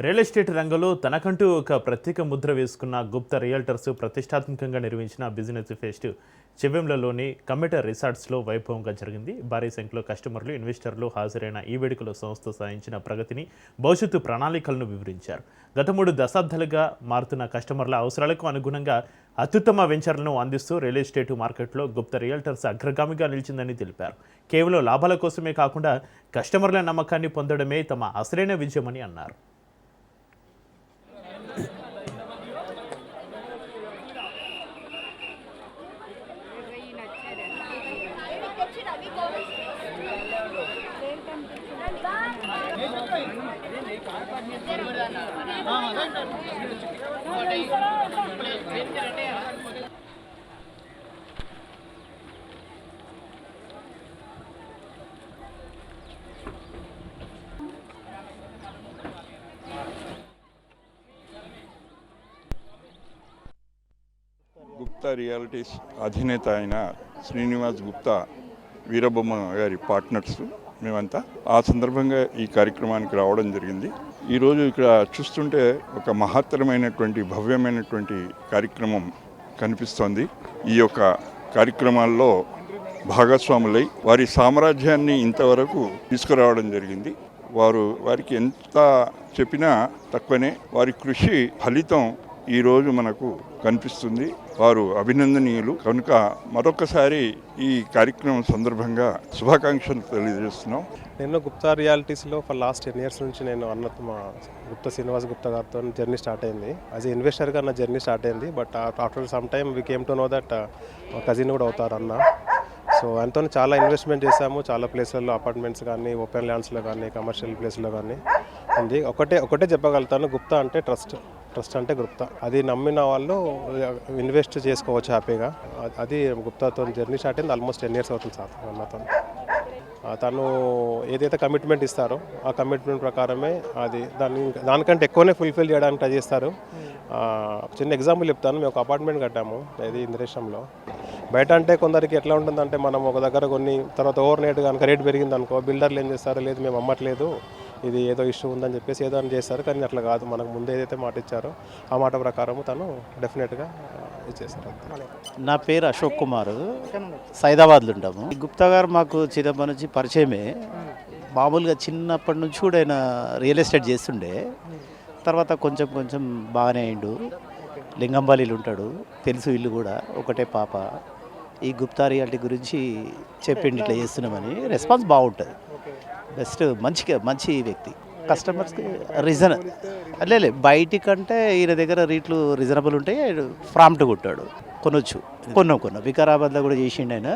Real estate రంగంలో తనకంటూ ఒక ప్రత్యేక ముద్ర వేసుకున్న గుప్తా రియల్టర్స్ ప్రతిష్టాత్మకంగా నిర్వహించిన బిజినెస్ ఫెస్ట్ చెవెంలలోని కమ్యూటర్ రిసార్ట్స్లో వైభవంగా జరిగింది. భారీ సంఖ్యలో కస్టమర్లు, ఇన్వెస్టర్లు హాజరైన ఈ వేడుకలో సంస్థ సాధించిన ప్రగతిని, భవిష్యత్తు ప్రణాళికలను వివరించారు. గత 3 దశాబ్దాలుగా మారుతున్న కస్టమర్ల అవసరాలకు అనుగుణంగా అత్యుత్తమ వెంచర్లను అందిస్తూ రియల్ ఎస్టేట్ మార్కెట్లో గుప్తా రియల్టర్స్ అగ్రగామిగా నిలిచిందని తెలిపారు. కేవలం లాభాల కోసమే కాకుండా కస్టమర్ల నమ్మకాన్ని పొందడమే తమ అసలైన విజయమని అన్నారు. గుప్తా రియాలిటీస్ అధినేత అయిన శ్రీనివాస్ గుప్తా వీరబొమ్మ గారి పార్ట్నర్స్ మేమంతా ఆ సందర్భంగా ఈ కార్యక్రమానికి రావడం జరిగింది. ఈరోజు ఇక్కడ చూస్తుంటే ఒక మహత్తరమైనటువంటి భవ్యమైనటువంటి కార్యక్రమం కనిపిస్తోంది. ఈ యొక్క కార్యక్రమాల్లో భాగస్వాములై వారి సామ్రాజ్యాన్ని ఇంతవరకు తీసుకురావడం జరిగింది. వారికి ఎంత చెప్పినా తక్కువనే. వారి కృషి ఫలితం ఈరోజు మనకు కనిపిస్తుంది. వారు అభినందనీయులు. కనుక మరొకసారి ఈ కార్యక్రమం సందర్భంగా శుభాకాంక్షలు తెలియజేస్తున్నాం. నేను గుప్తా రియాలిటీస్లో ఫర్ లాస్ట్ 10 years నుంచి నేను మా గుప్తా శ్రీనివాస్ గుప్తా గారితో జర్నీ స్టార్ట్ అయింది. యాజ్ ఏ ఇన్వెస్టర్గా నా జర్నీ స్టార్ట్ అయింది. But after some time we came to know that మా కజిన్ కూడా అవుతారు అన్న. సో ఆయనతో చాలా ఇన్వెస్ట్మెంట్ చేశాము. చాలా ప్లేస్లలో అపార్ట్మెంట్స్ కానీ, ఓపెన్ ల్యాండ్స్లో కానీ, కమర్షియల్ ప్లేస్లో కానీ ఉంది. ఒకటే చెప్పగలుగుతాను, గుప్తా అంటే ట్రస్ట్ అంటే గుప్తా. అది నమ్మిన వాళ్ళు ఇన్వెస్ట్ చేసుకోవచ్చు హ్యాపీగా. అది గుప్తాతో జర్నీ స్టార్ట్ అయింది. ఆల్మోస్ట్ 10 years అవుతుంది సార్ అన్నతో. తను ఏదైతే కమిట్మెంట్ ఇస్తారో ఆ కమిట్మెంట్ ప్రకారమే దానికంటే ఎక్కువనే ఫుల్ఫిల్ చేయడానికి ట్రై చేస్తారు. చిన్న ఎగ్జాంపుల్ చెప్తాను. మేము ఒక అపార్ట్మెంట్ కట్టాము, ఇది ఇంద్రేశంలో. బయట అంటే కొందరికి ఎట్లా ఉంటుందంటే, మనం ఒక దగ్గర కొన్ని తర్వాత ఓవర్ నైట్ కనుక రేట్ పెరిగింది అనుకో, బిల్డర్లు ఏం చేస్తారు, లేదు మేము అమ్మట్లేదు, ఇది ఏదో ఇష్యూ ఉందని చెప్పేసి ఏదో అని చేస్తారు. కానీ అట్లా కాదు, మనకు ముందు ఏదైతే మాట ఇచ్చారో ఆ మాట ప్రకారం తను డెఫినెట్గా ఇచ్చేస్తారు. నా పేరు అశోక్ కుమార్, సైదాబాద్లో ఉంటాము. గుప్తా గారు మాకు చిన్నప్పటి నుంచి పరిచయమే. మామూలుగా చిన్నప్పటి నుంచి కూడా ఆయన రియల్ ఎస్టేట్ చేస్తుండే. తర్వాత కొంచెం బాగానే అయిండు. లింగంబాలిలు ఉంటాడు, తెలుసు ఇల్లు కూడా, ఒకటే పాప. ఈ గుప్తా రియాలిటీ గురించి చెప్పిండి ఇట్లా చేస్తున్నామని. రెస్పాన్స్ బాగుంటుంది, బెస్ట్, మంచి వ్యక్తి. కస్టమర్స్కి లేదు బయటి కంటే ఈయన దగ్గర రేట్లు రీజనబుల్ ఉంటాయి. ప్రాంప్ట్ కొట్టాడు, కొన్నాం. వికారాబాద్లో కూడా చేసిండు ఆయన,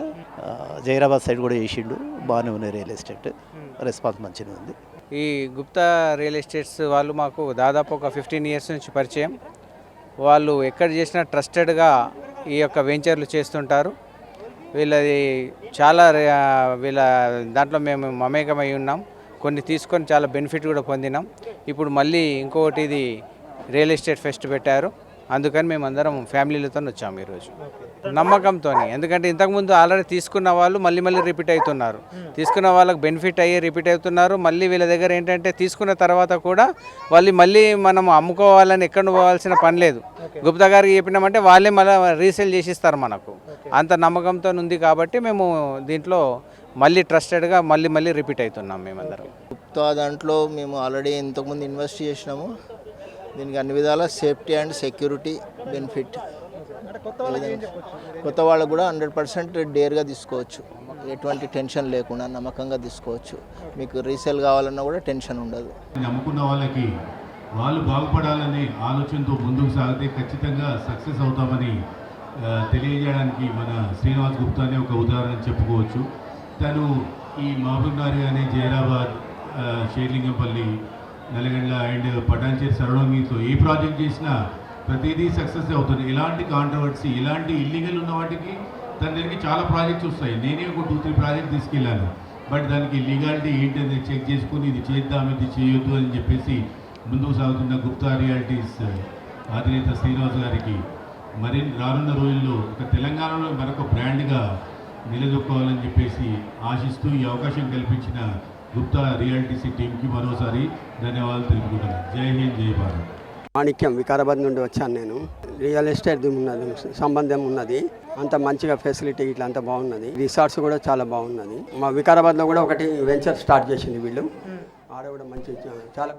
జైరాబాద్ సైడ్ కూడా చేసిండు. బాగానే ఉన్నాయి రియల్ ఎస్టేట్, రెస్పాన్స్ మంచిగా ఉంది. ఈ గుప్తా రియల్ ఎస్టేట్స్ వాళ్ళు మాకు దాదాపు ఒక 15 years నుంచి పరిచయం. వాళ్ళు ఎక్కడ చేసినా ట్రస్టెడ్గా ఈ యొక్క వెంచర్లు చేస్తుంటారు. వీళ్ళ దాంట్లో మేము మమేకమై ఉన్నాం. కొన్ని తీసుకొని చాలా బెనిఫిట్ కూడా పొందినాం. ఇప్పుడు మళ్ళీ ఇంకొకటి ఇది రియల్ ఎస్టేట్ ఫెస్ట్ పెట్టారు. అందుకని మేము అందరం ఫ్యామిలీలతో వచ్చాము ఈరోజు నమ్మకంతో. ఎందుకంటే ఇంతకుముందు ఆల్రెడీ తీసుకున్న వాళ్ళు మళ్ళీ రిపీట్ అవుతున్నారు. తీసుకున్న వాళ్ళకి బెనిఫిట్ అయ్యి రిపీట్ అవుతున్నారు. మళ్ళీ వీళ్ళ దగ్గర ఏంటంటే తీసుకున్న తర్వాత కూడా మళ్ళీ మనం అమ్ముకోవాలని ఎక్కడ పోవాల్సిన పని లేదు. గుప్తా గారికి చెప్పినామంటే వాళ్ళే మళ్ళీ రీసేల్ చేసిస్తారు మనకు. అంత నమ్మకంతో ఉంది కాబట్టి మేము దీంట్లో మళ్ళీ ట్రస్టెడ్గా మళ్ళీ రిపీట్ అవుతున్నాం మేమందరం. గుప్తా దాంట్లో మేము ఆల్రెడీ ఇంతకుముందు ఇన్వెస్ట్ చేసినాము. దీనికి అన్ని విధాల సేఫ్టీ అండ్ సెక్యూరిటీ బెనిఫిట్. కొత్త వాళ్ళకు కూడా 100% డేర్గా తీసుకోవచ్చు, ఎటువంటి టెన్షన్ లేకుండా నమ్మకంగా తీసుకోవచ్చు. మీకు రీసేల్ కావాలన్నా కూడా టెన్షన్ ఉండదు. నమ్ముకున్న వాళ్ళకి వాళ్ళు బాగుపడాలనే ఆలోచనతో ముందుకు సాగితే ఖచ్చితంగా సక్సెస్ అవుతామని తెలియజేయడానికి మన శ్రీనివాస్ గుప్తానే ఒక ఉదాహరణ చెప్పుకోవచ్చు. తను ఈ మహబూబ్నగర్ కానీ, జైరాబాద్, షేర్లింగంపల్లి, నల్గొండ అండ్ పటాన్చేరి సరౌండింగ్స్లో ఏ ప్రాజెక్ట్ చేసినా ప్రతిదీ సక్సెస్ అవుతుంది. ఇలాంటి కాంట్రవర్సీ, ఇలాంటి ఇల్లీగల్ ఉన్న వాటికి తన దగ్గరికి చాలా ప్రాజెక్ట్స్ వస్తాయి. నేనే ఒక 2-3 ప్రాజెక్ట్ తీసుకెళ్ళాను. బట్ దానికి లీగాలిటీ ఏంటనేది చెక్ చేసుకుని ఇది చేద్దాం, ఇది చేయొద్దు అని చెప్పేసి ముందుకు సాగుతున్న గుప్తా రియాలిటీస్ అధినేత శ్రీనివాస్ గారికి రానున్న రోజుల్లో ఒక తెలంగాణలో మరొక బ్రాండ్గా నిలదొక్కోవాలని చెప్పేసి ఆశిస్తూ ఈ అవకాశం కల్పించిన గుప్తా రియాలిటీసీ టీంకి మరోసారి ధన్యవాదాలు తెలుపుకుంటున్నాను. జై హింద్, జై భారత్. మాణిక్యం వికారాబాద్ నుండి వచ్చాను నేను. రియల్ ఎస్టేట్ ఉన్నది, సంబంధం ఉన్నది, అంత మంచిగా ఫెసిలిటీ ఇట్లా అంతా బాగున్నది. రిసార్ట్స్ కూడా చాలా బాగున్నది. మా వికారాబాద్లో కూడా ఒకటి వెంచర్ స్టార్ట్ చేసింది వీళ్ళు, ఆడ కూడా మంచి చాలా